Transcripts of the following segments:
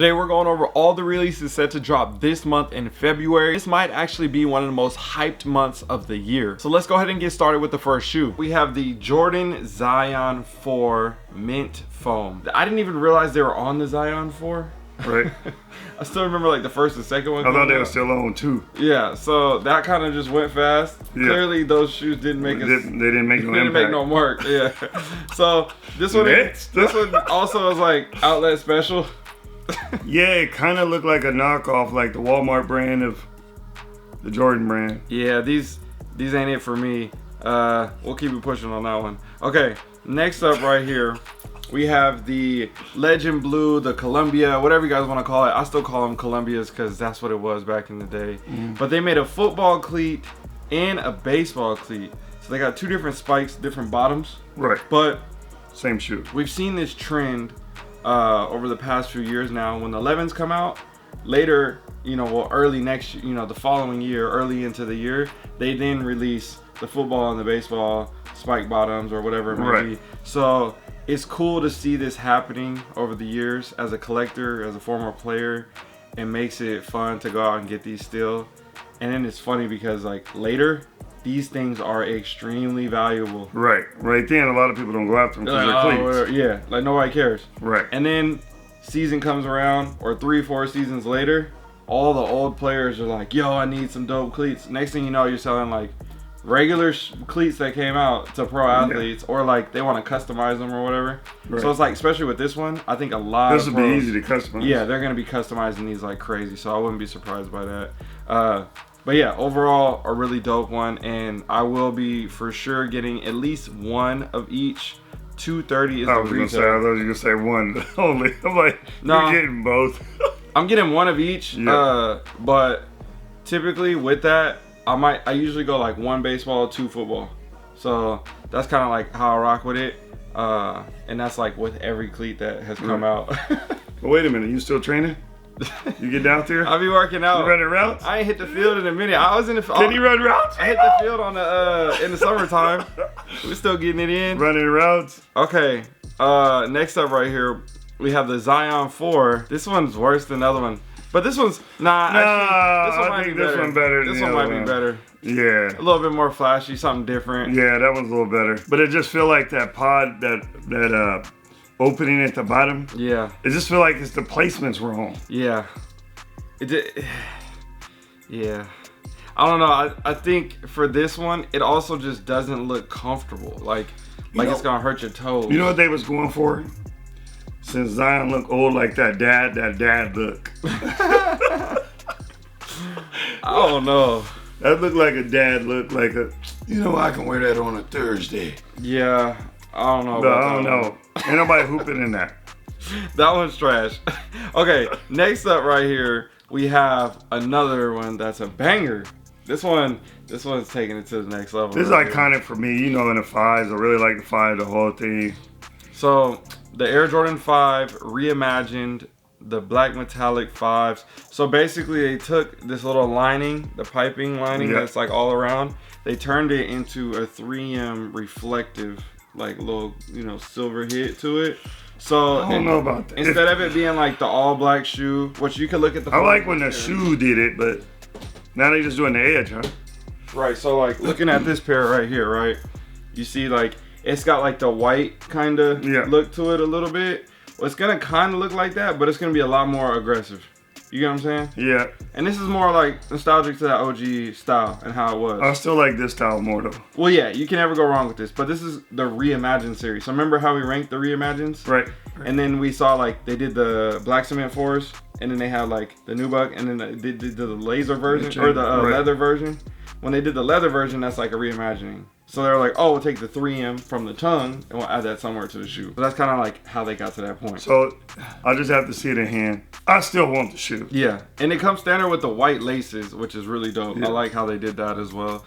Today we're going over all the releases set to drop this month in February. This might actually be one of the most hyped months of the year. So let's go ahead and get started with the first shoe. We have the Jordan Zion 4 Mint Foam. I didn't even realize they were on the Zion 4. Right. I still remember like the first and second one. I thought they were still on too. Yeah, so that kind of just went fast. Yeah. Clearly those shoes didn't make they didn't make no didn't make no mark. Yeah. So this one also is like outlet special. Yeah, it kind of looked like a knockoff, like the Walmart brand of the Jordan brand. Yeah, these ain't it for me. We'll keep it pushing on that one. Okay, next up right here, we have the Legend Blue, the Columbia, whatever you guys want to call it. I still call them Columbias because that's what it was back in the day. But they made a football cleat and a baseball cleat. So they got two different spikes, different bottoms. Right. But same shoe. We've seen this trend over the past few years now. When the 11s come out later, early next, the following year, early into the year, they then release the football and the baseball spike bottoms or whatever it may be. So it's cool to see this happening over the years. As a collector, as a former player, it makes it fun to go out and get these still. And then it's funny because like later, these things are extremely valuable. Right then, a lot of people don't go after them because they're cleats. Yeah, like nobody cares. Right. And then season comes around, or 3-4 seasons later, all the old players are like, yo, I need some dope cleats. Next thing you know, you're selling like regular cleats that came out to pro athletes, or like they want to customize them or whatever. Right. So it's like, especially with this one, I think a lot this would be easy to customize. Yeah, they're going to be customizing these like crazy, so I wouldn't be surprised by that. But yeah, overall, a really dope one, and I will be for sure getting at least one of each. $230 is the retail. I thought you were going to say one only. I'm like, no, you're getting both. I'm getting one of each, but typically with that, I usually go like one baseball, two football. So that's kind of like how I rock with it, and that's like with every cleat that has come out. But wait a minute, you still training? You get out there? I'll be working out. You running routes? I ain't hit the field in a minute. I was in the. Can you run routes? I hit the field on the in the summertime. We're still getting it in. Running routes. Okay. Next up right here, we have the Zion 4. This one's worse than the other one, but this one's actually, this one might be better. This one might be better. Yeah. A little bit more flashy, something different. Yeah, that one's a little better. But it just feel like that pod that opening at the bottom. Yeah. It just feel like it's the placement's wrong. Yeah. Yeah. I don't know. I think for this one, it also just doesn't look comfortable. Like it's gonna hurt your toes. You know what they was going for? Since Zion look old like that dad look. I don't know. That looked like a dad look, like a, I can wear that on a Thursday. Yeah. I don't know. No, I don't know. Ain't nobody hooping in that. That one's trash. Okay, next up right here, we have another one that's a banger. This one's taking it to the next level. This is iconic for me, in the 5s. I really like the 5, the whole thing. So, the Air Jordan 5 Reimagined, the black metallic 5s. So basically they took this little lining, the piping lining that's like all around, they turned it into a 3M reflective, like little, silver hit to it. So I don't know about that. Instead of it being like the all black shoe, which you could look at the. I like when the shoe did it, but now they just doing the edge, huh? Right. So like looking at this pair right here, right? You see like it's got like the white kind of look to it a little bit. Well, it's gonna kind of look like that, but it's gonna be a lot more aggressive. You get what I'm saying? Yeah. And this is more like nostalgic to that OG style and how it was. I still like this style more though. Well, yeah, you can never go wrong with this. But this is the Reimagined series. So remember how we ranked the Reimagines? Right. And then we saw like they did the black cement 4s, and then they had like the nubuck, and then they did the laser version or the leather version. When they did the leather version, that's like a reimagining. So they were like, oh, we'll take the 3M from the tongue and we'll add that somewhere to the shoe. So that's kind of like how they got to that point. So I'll just have to see it in hand. I still want the shoe. Yeah, and it comes standard with the white laces, which is really dope. Yeah. I like how they did that as well.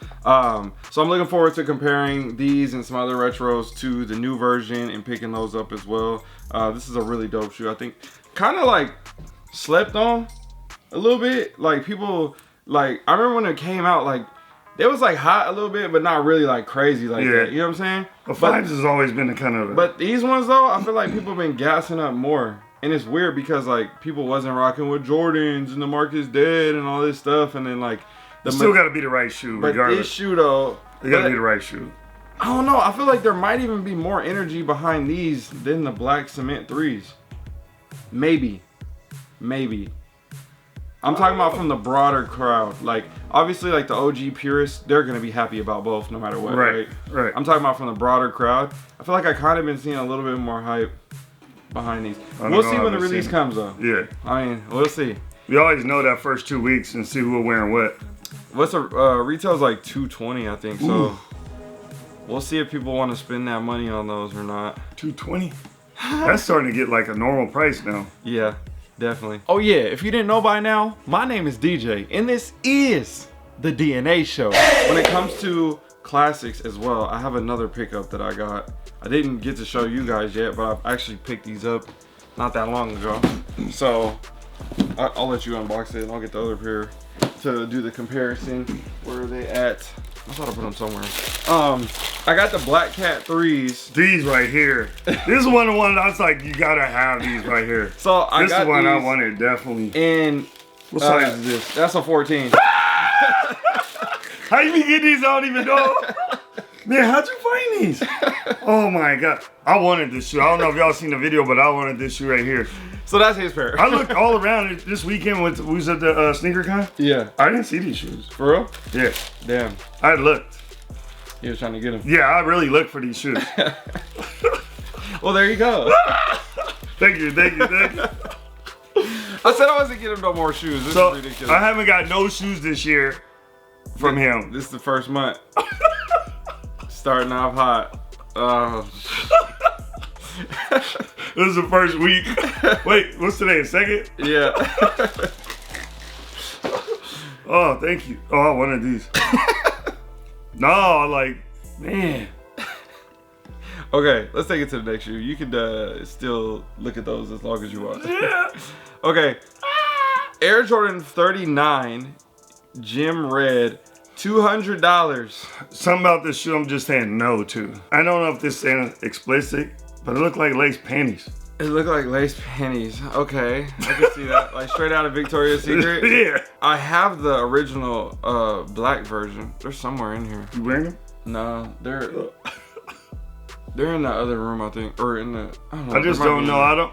So I'm looking forward to comparing these and some other retros to the new version and picking those up as well. This is a really dope shoe. I think kind of like slept on a little bit. Like people, like I remember when it came out, like it was like hot a little bit, but not really like crazy like that. You know what I'm saying? The 5s has always been a kind of. But these ones though, I feel like people have been gassing up more. And it's weird because like people wasn't rocking with Jordans and the market's dead and all this stuff, and then like still got to be the right shoe, but regardless. This shoe though, it got to be the right shoe. I don't know. I feel like there might even be more energy behind these than the black cement 3s. Maybe. I'm talking about from the broader crowd. Like, obviously, like the OG purists, they're gonna be happy about both, no matter what. Right. I'm talking about from the broader crowd. I feel like I kind of been seeing a little bit more hype behind these. We'll see when the release comes, though. Yeah. I mean, we'll see. We always know that first 2 weeks and see who will wearing what. What's the retail's like $220, I think. So we'll see if people want to spend that money on those or not. $220. That's starting to get like a normal price now. Yeah. Definitely. Oh yeah, if you didn't know by now, my name is DJ, and this is the DNA Show. When it comes to classics as well, I have another pickup that I got. I didn't get to show you guys yet, but I've actually picked these up not that long ago. So I'll let you unbox it, and I'll get the other pair to do the comparison. Where are they at? I thought I put them somewhere. I got the Black Cat 3s. These right here. This is one of the ones I was like, you gotta have these right here. So I got this is the one I wanted, definitely. And what size is this? That's a 14. How you been getting these? I don't even know. Man, how'd you find these? Oh my God. I wanted this shoe. I don't know if y'all seen the video, but I wanted this shoe right here. So that's his pair. I looked all around this weekend when we was at the sneaker con. Yeah. I didn't see these shoes. For real? Yeah. Damn. I looked. He was trying to get them. Yeah, I really looked for these shoes. Well, there you go. Thank you. I said I wasn't getting no more shoes. This is ridiculous. I haven't got no shoes this year from him. This is the first month. Starting off hot. This is the first week. Wait, what's today? Second? Yeah. Oh, thank you. Oh, I wanted these. No, like, man. Okay, let's take it to the next shoe. You can still look at those as long as you want. Yeah. Okay. Air Jordan 39 Gem Red, $200. Something about this shoe I'm just saying no to. I don't know if this is saying explicit, but it looked like lace panties. It looked like lace panties. Okay, I can see that. Like straight out of Victoria's Secret. Yeah. I have the original black version. They're somewhere in here. You wearing them? No, they're in the other room, I think, or in the. I don't know. I just don't know.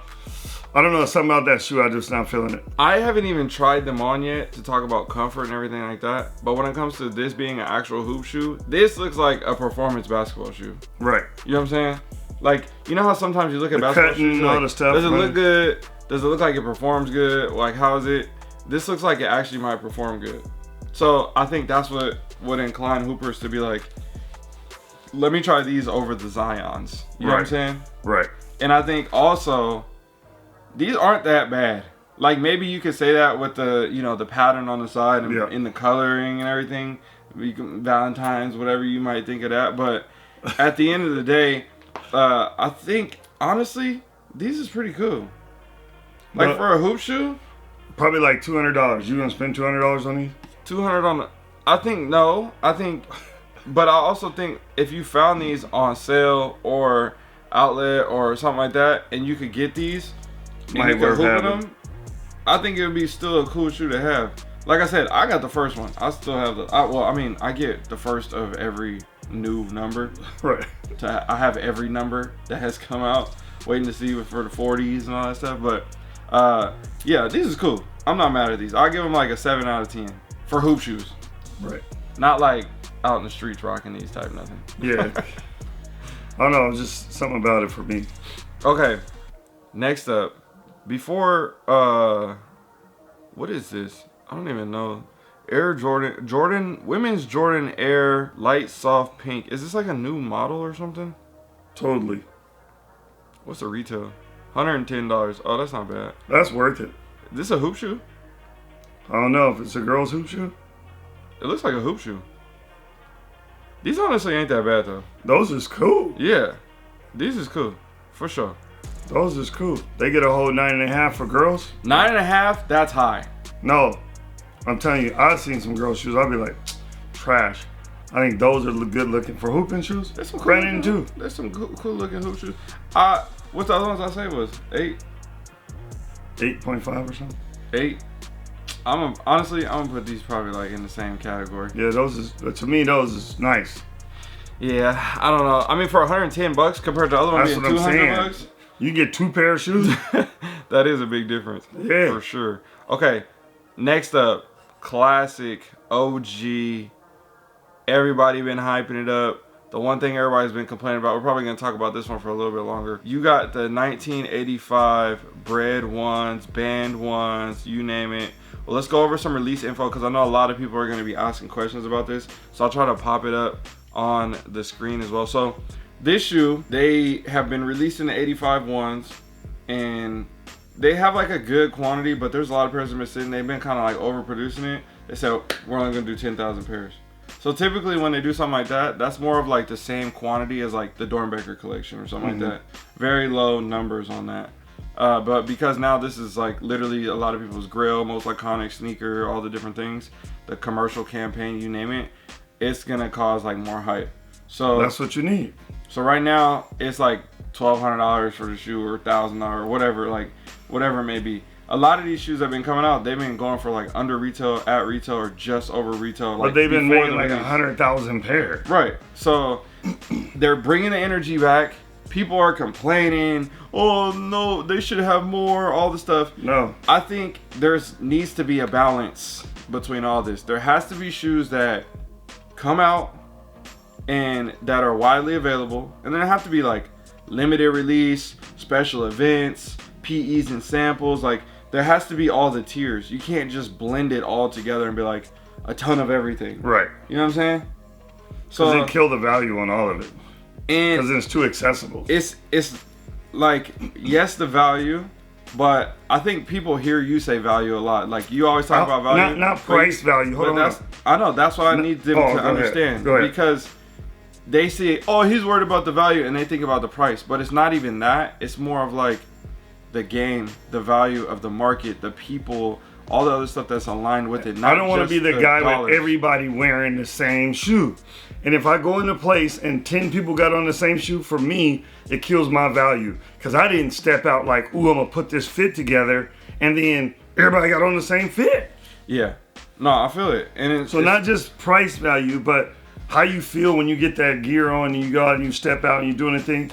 I don't know something about that shoe. I just not feeling it. I haven't even tried them on yet to talk about comfort and everything like that. But when it comes to this being an actual hoop shoe, this looks like a performance basketball shoe. Right. You know what I'm saying? Like, you know how sometimes you look at basketball shoes and all the stuff. Does it look good? Does it look like it performs good? Like, how is it? This looks like it actually might perform good. So I think that's what would incline hoopers to be like, let me try these over the Zions. You know what I'm saying? Right. And I think also, these aren't that bad. Like maybe you could say that with the, you know, the pattern on the side and in the coloring and everything. Valentine's, whatever you might think of that. But at the end of the day, I think honestly, these is pretty cool. Like for a hoop shoe, probably like $200. You gonna spend $200 on these? $200 on the? I think no. I think, but I also think if you found these on sale or outlet or something like that, and you could get these, and you could hoop them, I think it would be still a cool shoe to have. Like I said, I got the first one. I still have the. Well, I mean, I get the first of every new number. Right. I have every number that has come out, waiting to see for the 40s and all that stuff. But yeah, these is cool. I'm not mad at these. I'll give them like a 7 out of 10 for hoop shoes. Right. Not like out in the streets rocking these type nothing. Yeah. I don't know, just something about it for me. Okay. Next up, before what is this? I don't even know. Air Jordan, women's Jordan Air light soft pink. Is this like a new model or something? Totally. What's the retail? $110. Oh, that's not bad. That's worth it. Is this a hoop shoe? I don't know if it's a girl's hoop shoe. It looks like a hoop shoe. These honestly ain't that bad though. Those is cool. Yeah, these is cool for sure. Those is cool. They get a whole 9.5 for girls. 9.5. That's high. No, I'm telling you, I've seen some girl shoes. I'll be like, trash. I think those are good looking for hooping shoes. There's some Brandon too. There's some cool looking hoop shoes. What the other ones I say was 8. 8.5 or something. 8. Honestly, I'm gonna put these probably like in the same category. Yeah, to me those is nice. Yeah, I don't know. I mean, for $110 compared to the other one being $200, you get 2 pair of shoes. That is a big difference. Yeah, for sure. Okay, next up, classic OG. Everybody been hyping it up. The one thing everybody's been complaining about, we're probably going to talk about this one for a little bit longer. You got the 1985 Bred ones, band ones, you name it. Well, let's go over some release info because I know a lot of people are going to be asking questions about this. So I'll try to pop it up on the screen as well. So this shoe, they have been releasing the 85 ones and they have like a good quantity, but there's a lot of pairs that have been sitting. They've been kind of like overproducing it. They said, we're only going to do 10,000 pairs. So typically when they do something like that, that's more of like the same quantity as like the Dornbecker collection or something like that. Very low numbers on that. But because now this is like literally a lot of people's grail, most iconic sneaker, all the different things, the commercial campaign, you name it, it's gonna cause like more hype. So that's what you need. So right now it's like $1,200 for the shoe or $1,000 or whatever, like whatever it may be. A lot of these shoes have been coming out. They've been going for like under retail, at retail, or just over retail. But like they've been making like 100,000 pairs. Right. So they're bringing the energy back. People are complaining. Oh no, they should have more. All the stuff. No. I think needs to be a balance between all this. There has to be shoes that come out and that are widely available, and then there have to be like limited release, special events, PEs and samples. Like there has to be all the tiers. You can't just blend it all together and be like a ton of everything. Right. You know what I'm saying? So they kill the value on all of it. And because it's too accessible. It's like, yes, the value, but I think people hear you say value a lot. Like you always talk about value. Not price value. Hold on. I know, that's what I need them to understand. Go ahead. Because they see, oh, he's worried about the value, and they think about the price. But it's not even that. It's more of like the game, the value of the market, the people, all the other stuff that's aligned with it. I don't want to be the guy with everybody wearing the same shoe. And if I go in a place and 10 people got on the same shoe, for me, it kills my value. Because I didn't step out like, ooh, I'm going to put this fit together. And then everybody got on the same fit. Yeah. No, I feel it. And so not just price value, but how you feel when you get that gear on and you go out and you step out and you're doing a thing.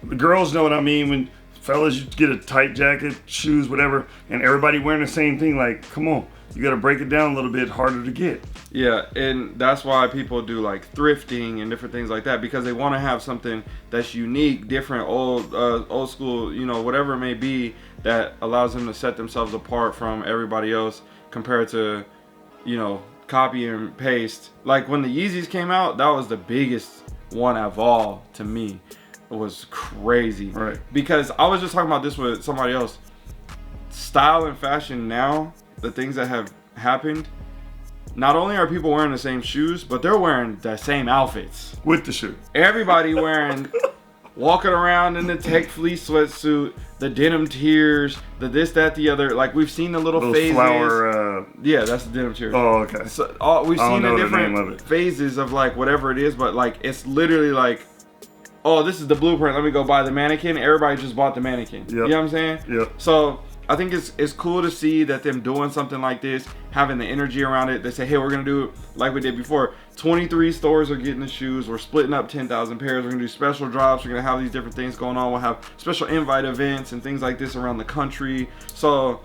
The girls know what I mean. When fellas, you get a tight jacket, shoes, whatever, and everybody wearing the same thing. Like, come on, you got to break it down a little bit, harder to get. Yeah, and that's why people do like thrifting and different things like that, because they want to have something that's unique, different, old school, you know, whatever it may be, that allows them to set themselves apart from everybody else compared to, you know, copy and paste. Like when the Yeezys came out, that was the biggest one of all to me. It was crazy. Right. Because I was just talking about this with somebody else. Style and fashion now, the things that have happened, not only are people wearing the same shoes, but they're wearing the same outfits. With the shoe. Everybody wearing, walking around in the tech fleece sweatsuit, the denim tiers, the this, that, the other. Like we've seen the little phases. Flower. Yeah, that's the denim tier. Oh, okay. So we've seen the different phases of like whatever it is, but like it's literally like, oh, this is the blueprint. Let me go buy the mannequin. Everybody just bought the mannequin. Yep. You know what I'm saying? Yep. So I think it's cool to see that them doing something like this, having the energy around it. They say, hey, we're going to do it like we did before. 23 stores are getting the shoes. We're splitting up 10,000 pairs. We're going to do special drops. We're going to have these different things going on. We'll have special invite events and things like this around the country. So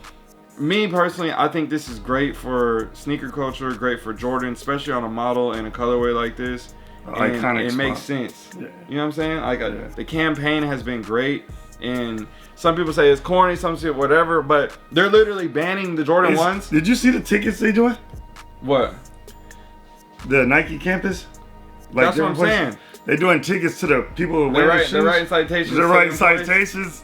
me personally, I think this is great for sneaker culture, great for Jordan, especially on a model and a colorway like this. And it makes sense. Yeah. You know what I'm saying? Like the campaign has been great, and some people say it's corny, some say whatever, but they're literally banning the Jordan 1s. Did you see the tickets they doing? What? The Nike campus? Like that's what I'm saying. They're doing tickets to the people who wear the shoes. They're writing citations. They're writing citations.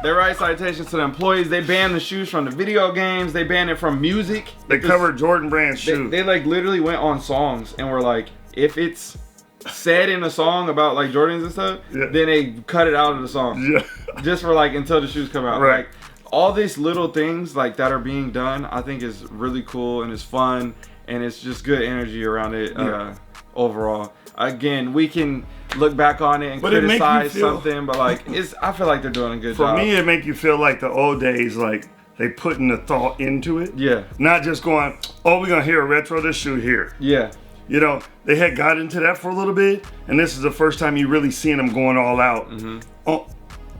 They write citations to the employees. They ban the shoes from the video games. They ban it from music. They covered Jordan brand shoes. They like literally went on songs and were like, if it's said in a song about like Jordans and stuff, then they cut it out of the song. Yeah. Just for like until the shoes come out. Right. Like all these little things like that are being done, I think is really cool and it's fun and it's just good energy around it overall. Again, we can look back on it and But it make you criticize feel- something, but like I feel like they're doing a good job. For me, it make you feel like the old days, like they putting the thought into it. Yeah. Not just going, oh, we're gonna hear a retro this shoe here. Yeah. You know, they had got into that for a little bit, and this is the first time you really seeing them going all out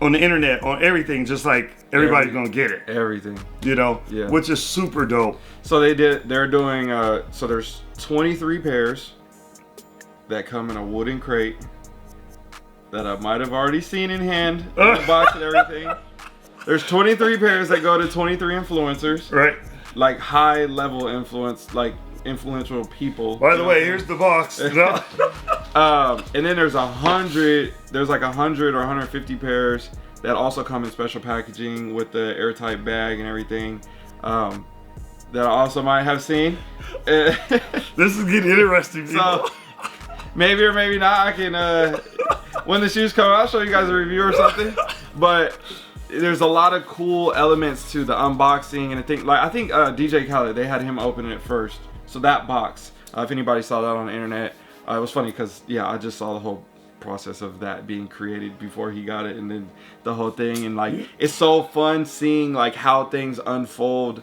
on the internet, on everything, just like everybody's gonna get it. Everything. You know, Yeah. which is super dope. So they're doing, so there's 23 pairs that come in a wooden crate that I might have already seen in hand, in the box and everything. There's 23 pairs that go to 23 influencers. Right. Like high level influence, like influential people. By the way, here's the box. No. And then there's 100 or 150 pairs that also come in special packaging with the airtight bag and everything. That I also might have seen. This is getting interesting, people. So maybe or maybe not, I can when the shoes come out, I'll show you guys a review or something. But there's a lot of cool elements to the unboxing, and I think DJ Khaled, they had him open it first. So that box, if anybody saw that on the internet, it was funny because I just saw the whole process of that being created before he got it, and then the whole thing, and like it's so fun seeing like how things unfold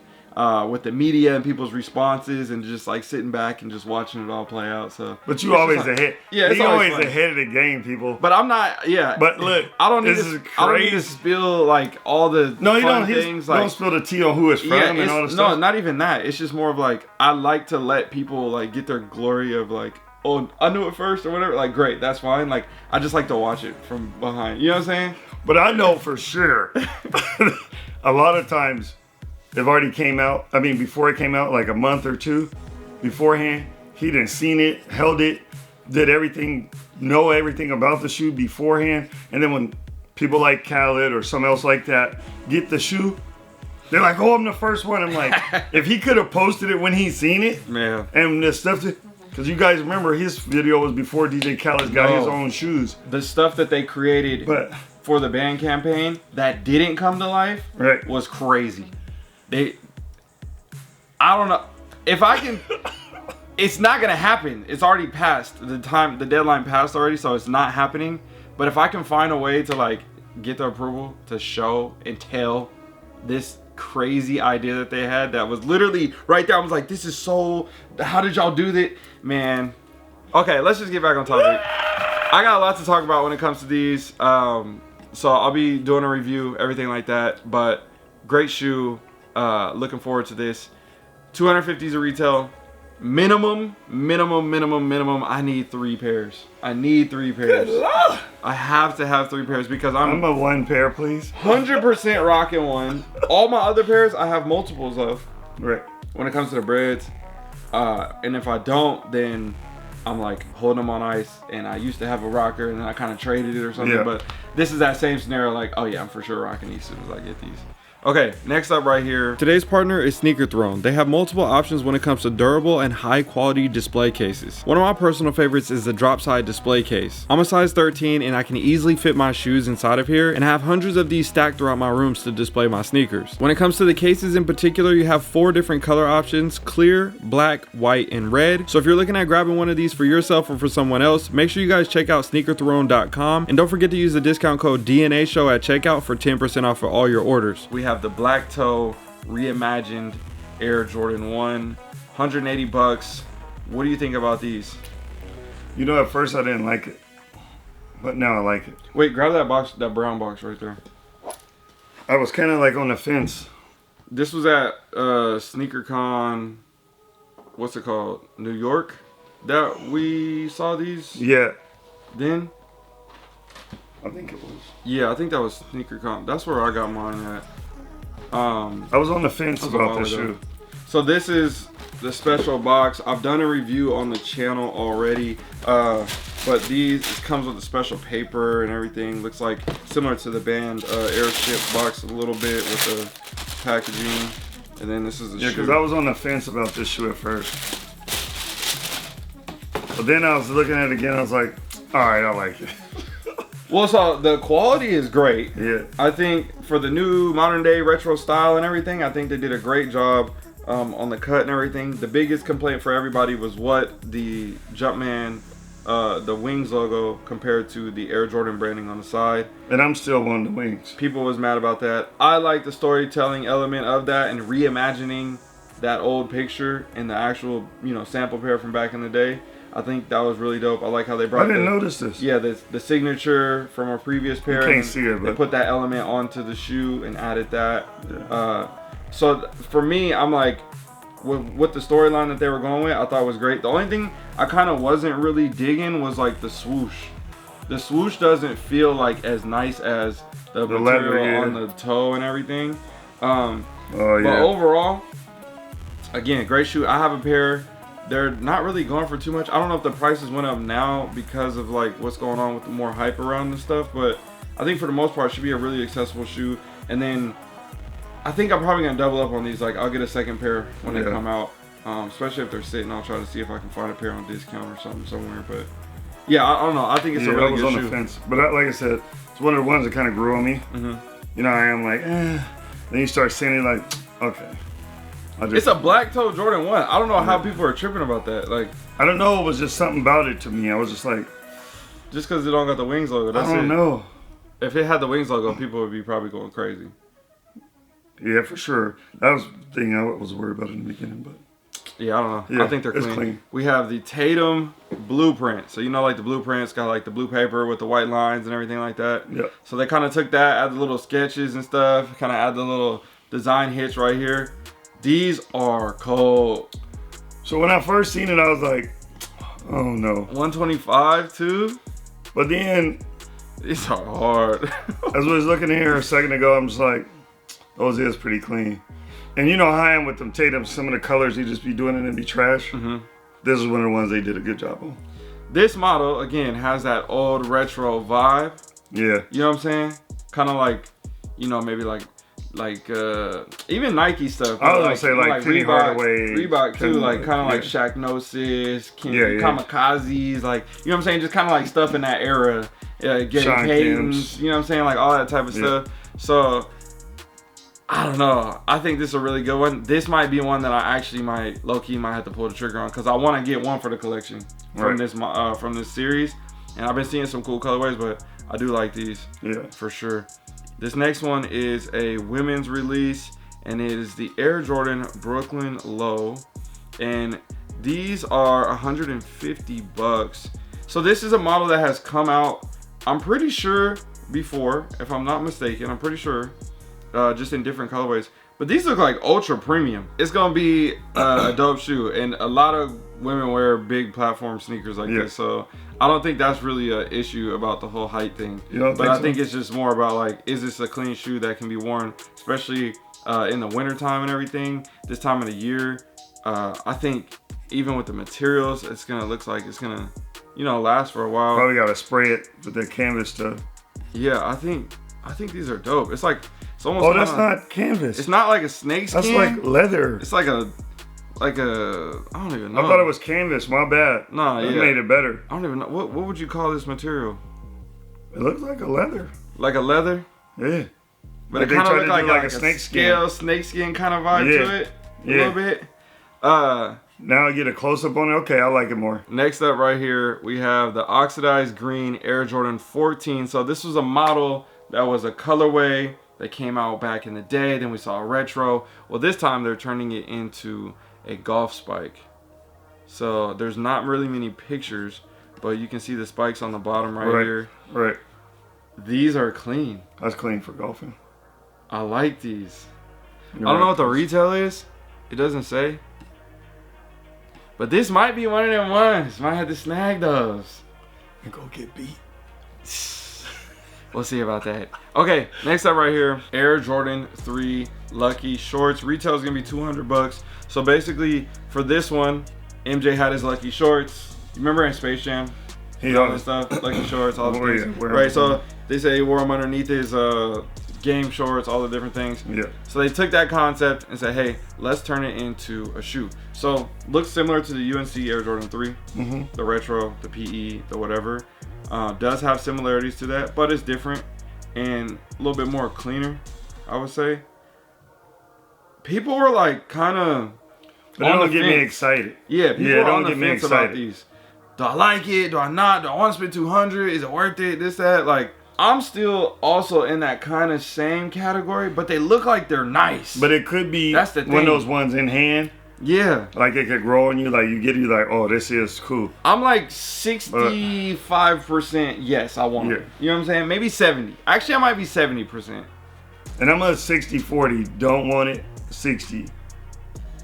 with the media and people's responses, and just like sitting back and just watching it all play out. So, but you always ahead. Yeah, it's he always fun. ahead of the game, people. But I'm not. Yeah. But look, I don't need this to. is I don't need to crazy. spill like all the No, you fun don't. things. Don't Like, spill the tea on who it's from and all this no, stuff. not even that. It's just more of like I like to let people like get their glory of like, oh, I knew it first or whatever. Like, great, that's fine. Like, I just like to watch it from behind. You know what I'm saying? But I know for sure, a lot of times, they've already came out. I mean, before it came out, like a month or two beforehand, he done seen it, held it, did everything, know everything about the shoe beforehand. And then when people like Khaled or someone else like that get the shoe, they're like, oh, I'm the first one. I'm like, if he could have posted it when he seen it, Yeah. and the stuff that, because you guys remember his video was before DJ Khaled got his own shoes. The stuff that they created But for the band campaign that didn't come to life right. was crazy. I don't know if I can. It's not gonna happen. It's already passed the time. The deadline passed already, so it's not happening. But if I can find a way to like get the approval to show and tell this crazy idea that they had, that was literally right there. I was like, this is so. How did y'all do that, man? Okay, let's just get back on topic. I got a lot to talk about when it comes to these. So I'll be doing a review, everything like that. But great shoe. Looking forward to this. 250s a retail. Minimum. I need 3 pairs. I need 3 pairs. Good Lord. I have to have 3 pairs because I'm a 1 pair, please. 100% rocking one. All my other pairs, I have multiples of. Right. When it comes to the Breds. And if I don't, then I'm like holding them on ice. And I used to have a rocker, and then I kind of traded it or something. Yeah. But this is that same scenario. Like, oh yeah, I'm for sure rocking these as soon as I get these. Okay, next up right here. Today's partner is Sneaker Throne. They have multiple options when it comes to durable and high quality display cases. One of my personal favorites is the drop side display case. I'm a size 13 and I can easily fit my shoes inside of here, and I have hundreds of these stacked throughout my rooms to display my sneakers. When it comes to the cases in particular, you have 4 different color options: clear, black, white, and red. So if you're looking at grabbing one of these for yourself or for someone else, make sure you guys check out sneakerthrone.com, and don't forget to use the discount code DNA Show at checkout for 10% off of all your orders. We have the black toe Reimagined Air Jordan 1, $180. What do you think about these? You know, at first I didn't like it, but now I like it. Wait, grab that box, that brown box right there. I was kind of like on the fence. This was at SneakerCon, what's it called? New York, that we saw these Yeah, then? I think it was. Yeah, I think that was SneakerCon. That's where I got mine at. I was on the fence That was a about while this ago. shoe. So this is the special box. I've done a review on the channel already, but these, it comes with a special paper and everything. Looks like similar to the band Airship box a little bit with the packaging. And then this is the Yeah, shoe. because I was on the fence about this shoe at first. But then I was looking at it again, I was like, all right, I like it. Well, so the quality is great. Yeah. I think for the new modern day retro style and everything, I think they did a great job on the cut and everything. The biggest complaint for everybody was what the Jumpman the Wings logo compared to the Air Jordan branding on the side. And I'm still on the Wings. People was mad about that. I like the storytelling element of that and reimagining that old picture in the actual, sample pair from back in the day. I think that was really dope. I like how they brought. I didn't notice this. Yeah, the signature from a previous pair. You can't see it, but they put that element onto the shoe and added that. Yeah. So for me, I'm like, with the storyline that they were going with, I thought was great. The only thing I kind of wasn't really digging was like the swoosh. The swoosh doesn't feel like as nice as the material leather, on the toe and everything. Oh But yeah. overall, again, great shoe. I have a pair. They're not really going for too much. I don't know if the prices went up now because of like what's going on with the more hype around and stuff, but I think for the most part it should be a really accessible shoe. And then I think I'm probably gonna double up on these. Like I'll get a second pair when they come out, especially if they're sitting. I'll try to see if I can find a pair on discount or something somewhere. But yeah, I don't know. I think it's a really I was good on shoe. the fence, but like I said, it's one of the ones that kind of grew on me. You know, I am like, Then you start seeing it, like, okay. It's a black toe Jordan 1. I don't know how people are tripping about that. Like, I don't know. It was just something about it to me. I was just like, just because it don't got the Wings logo. That's I don't know. If it had the Wings logo, people would be probably going crazy. Yeah, for sure. That was the thing I was worried about in the beginning, but yeah, I don't know. Yeah, I think they're it's clean. clean. We have the Tatum blueprint. So like the blueprint's got like the blue paper with the white lines and everything like that. Yeah. So they kind of took that, added the little sketches and stuff, kind of add the little design hits right here. These are cold. So when I first seen it, I was like, oh no. 125 too. But then, These are hard. as I was looking here a second ago, I'm just like, those is pretty clean. And you know how I am with them Tatum, some of the colors, you just be doing it and be trash. This is one of the ones they did a good job on. This model, again, has that old retro vibe. Yeah. You know what I'm saying? Kind of like, maybe like even Nike stuff. I was gonna say like Kenny Hardaway, Reebok too, like kind of like yeah. Shacknosis, Yeah. Kamikazes, like you know what I'm saying, just kind of like stuff in that era. Gary Sean Payton's, Kemp's. you know what I'm saying, like all that type of stuff. So I don't know. I think this is a really good one. This might be one that I actually might low-key might have to pull the trigger on because I want to get one for the collection from this series. And I've been seeing some cool colorways, but I do like these for sure. This next one is a women's release, and it is the Air Jordan Brooklyn Low, and these are $150. So this is a model that has come out, I'm pretty sure before, if I'm not mistaken, I'm pretty sure, just in different colorways. But these look like ultra premium. It's gonna be a dope shoe, and a lot of women wear big platform sneakers like this, so I don't think that's really an issue about the whole height thing. But I think it's just more about like, is this a clean shoe that can be worn, especially in the winter time and everything, this time of the year. I think even with the materials, it's gonna look like it's gonna, last for a while. Probably gotta spray it with that canvas stuff. Yeah, I think these are dope. It's like, it's almost. Oh, that's not canvas. It's not like a snake skin. That's like leather. It's like a, I don't even know. I thought it was canvas. My bad. Nah, that made it better. I don't even know. What would you call this material? It looks like a leather. Like a leather? Yeah. But it kind of looks like a snake skin. Snake skin kind of vibe to it. A little bit. Now I get a close up on it. Okay, I like it more. Next up right here, we have the Oxidized Green Air Jordan 14. So this was a model that was a colorway that came out back in the day. Then we saw a retro. Well, this time they're turning it into a golf spike. So there's not really many pictures, but you can see the spikes on the bottom right here. Right. These are clean. That's clean for golfing. I like these. I don't know what the retail is. It doesn't say. But this might be one of them ones. Might have to snag those. And go get beat. We'll see about that. Okay, next up right here, Air Jordan 3 Lucky Shorts. Retail is gonna be $200. So basically, for this one, MJ had his Lucky Shorts. You remember in Space Jam? All this stuff, Lucky Shorts, all the things. Right, so they say he wore them underneath his game shorts, all the different things. Yeah. So they took that concept and said, hey, let's turn it into a shoe. So looks similar to the UNC Air Jordan 3, the retro, the PE, the whatever. Does have similarities to that, but it's different and a little bit more cleaner, I would say. People were like kind of But it don't get me excited. Yeah, people are on the fence about these. do I like it? Do I not? Do I want to spend $200? Is it worth it? This, that. Like, I'm still also in that kind of same category, but they look like they're nice. But it could be That's the thing. one of those ones in hand. Yeah. Like it could grow on you. Like you get you like, oh, this is cool. I'm like 65% yes, I want it. You know what I'm saying? Maybe 70. Actually, I might be 70%. And I'm a 60-40. Don't want it. 60.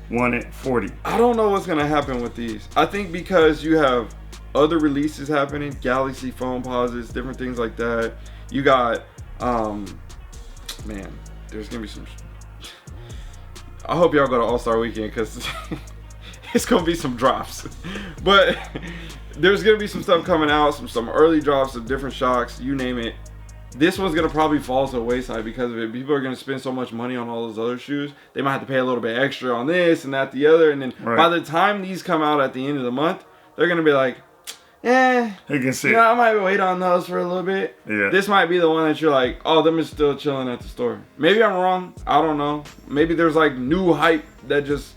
Want it. 40. I don't know what's going to happen with these. I think because you have other releases happening, Galaxy phone pauses, different things like that. You got, man, there's going to be some... I hope y'all go to All-Star Weekend because it's going to be some drops. But there's going to be some stuff coming out, some early drops of different shocks, you name it. This one's going to probably fall to the wayside because of it. People are going to spend so much money on all those other shoes. They might have to pay a little bit extra on this and that, the other. And then by the time these come out at the end of the month, they're going to be like, they can see. You know, I might wait on those for a little bit. Yeah. This might be the one that you're like, oh, them is still chilling at the store. Maybe I'm wrong. I don't know. Maybe there's like new hype that just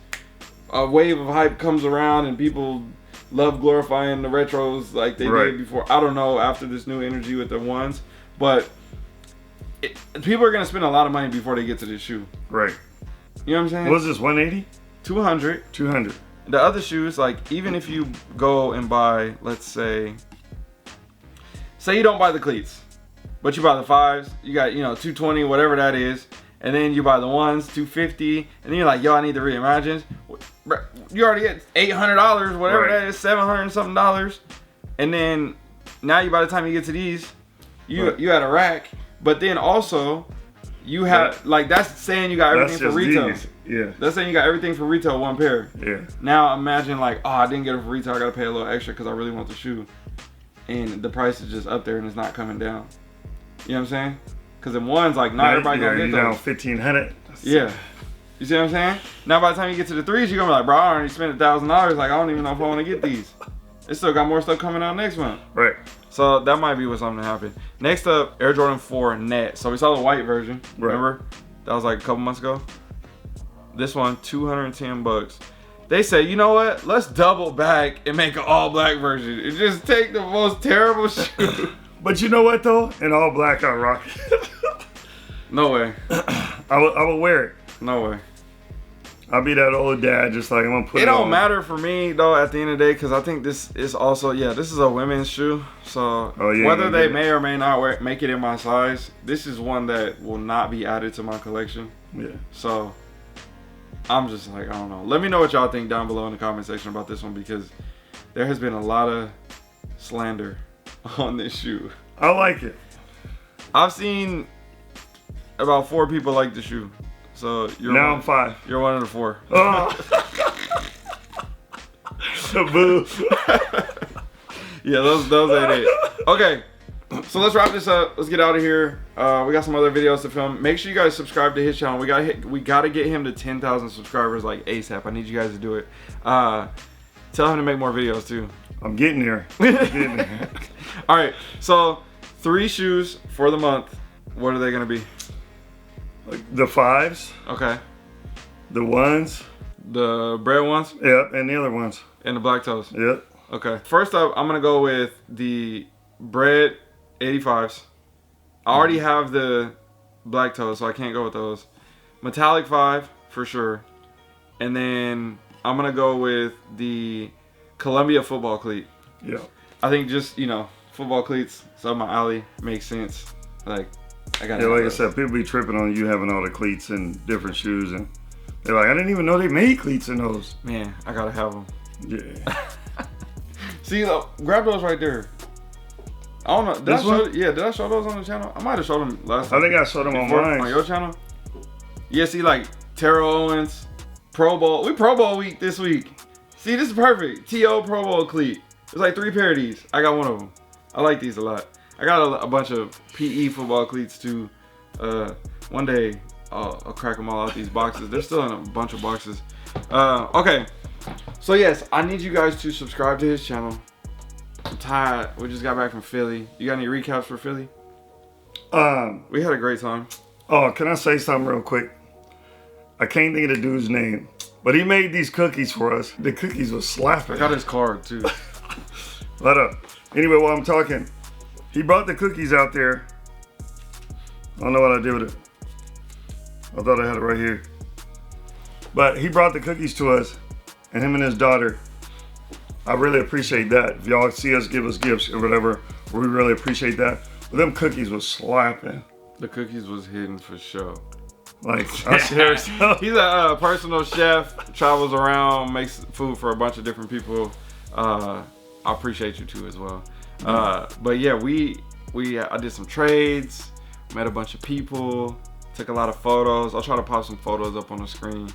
a wave of hype comes around and people love glorifying the retros like they did before. I don't know after this new energy with the ones, but people are gonna spend a lot of money before they get to this shoe. Right. You know what I'm saying? What was this, 180? 200. 200. The other shoes, like, even if you go and buy, let's say you don't buy the cleats, but you buy the 5s, you got, you know, 220, whatever that is, and then you buy the ones, 250, and then you're like, yo, I need the Reimagined. You already get $800, whatever that is, $700 and something dollars, and then now you, by the time you get to these, you had a rack, but then also you have, like, that's saying you got everything for retail. These. Yeah. That's saying you got everything for retail, one pair. Yeah. Now imagine like, oh, I didn't get it for retail. I got to pay a little extra because I really want the shoe. And the price is just up there and it's not coming down. You know what I'm saying? Because in one's like, not everybody going to get those. $1,500. Yeah. You see what I'm saying? Now by the time you get to the 3s, you're going to be like, bro, I already spent $1,000. Like, I don't even know if I want to get these. It still got more stuff coming out next month. Right. So that might be what's something to happen. Next up, Air Jordan 4 Net. So we saw the white version. Remember? That was like a couple months ago. This one, $210. They say, you know what? Let's double back and make an all black version. And just take the most terrible shoe. But you know what though? In all black, I rock it. No way. I will wear it. No way. I'll be that old dad, just like I'm gonna put it don't on. matter for me though at the end of the day, because I think this is also, this is a women's shoe. So whether they may or may not make it in my size, this is one that will not be added to my collection. Yeah. So I'm just like, I don't know. Let me know what y'all think down below in the comment section about this one, because there has been a lot of slander on this shoe. I like it. I've seen about 4 people like the shoe. So I'm 5. You're one of the 4. Oh. Boo. Yeah, those ain't it. Okay. So let's wrap this up. Let's get out of here. We got some other videos to film. Make sure you guys subscribe to his channel. We gotta get him to 10,000 subscribers like ASAP. I need you guys to do it. Tell him to make more videos too. I'm getting there. All right. So 3 shoes for the month. What are they gonna be? The 5s. Okay. The 1s. The Bred ones. Yep, and the other ones. And the black toes. Yep. Okay. First up, I'm gonna go with the Bred 85s. I already have the black toes, so I can't go with those. Metallic 5 for sure. And then I'm gonna go with the Columbia football cleat. Yeah. I think just, football cleats, it's up my alley, makes sense. Like I I said, people be tripping on you having all the cleats and different shoes, and they're like, I didn't even know they made cleats in those. Man, I gotta have them. Yeah. See, grab those right there. I don't know. Did I show those on the channel? I might have showed them last time. I think I showed them on mine. On your channel? Yeah, see, like, Terrell Owens, Pro Bowl. We Pro Bowl week this week. See, this is perfect. T.O. Pro Bowl cleat. There's like 3 pair of these. I got one of them. I like these a lot. I got a bunch of PE football cleats too. One day, I'll crack them all out these boxes. They're still in a bunch of boxes. Okay. So yes, I need you guys to subscribe to his channel. I'm tired. We just got back from Philly. You got any recaps for Philly? We had a great time. Oh, can I say something real quick? I can't think of the dude's name, but he made these cookies for us. The cookies was slapping. I got his card too. Let up. Anyway, while I'm talking, he brought the cookies out there. I don't know what I did with it. I thought I had it right here. But he brought the cookies to us, and him and his daughter. I really appreciate that. If y'all see us give us gifts or whatever, we really appreciate that. But them cookies was slapping. The cookies was hidden for sure. Like, I seriously. He's a personal chef, travels around, makes food for a bunch of different people. I appreciate you too as well. But yeah, I did some trades, met a bunch of people, took a lot of photos. I'll try to pop some photos up on the screen.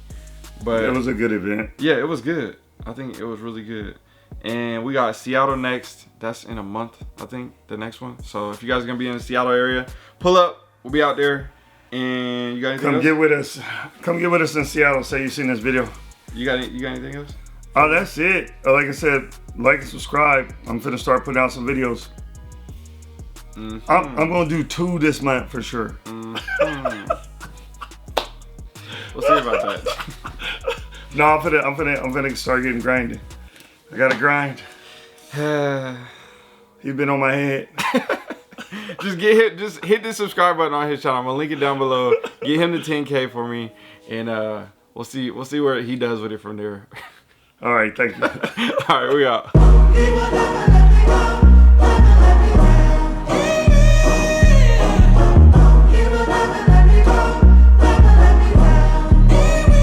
But it was a good event. Yeah, it was good. I think it was really good. And we got Seattle next. That's in a month, I think, the next one. So if you guys are gonna be in the Seattle area, pull up. We'll be out there. And you got anything else? Come get with us. Come get with us in Seattle. Say you've seen this video. You got anything else? Oh, that's it. Like I said, like and subscribe. I'm finna start putting out some videos. I'm gonna do 2 this month for sure. We'll see about that. No, I'm finna start getting grinding. I gotta grind. He's been on my head. Just hit the subscribe button on his channel. I'm gonna link it down below. Get him to 10K for me, and we'll see what he does with it from there. All right, thank you. All right, we out.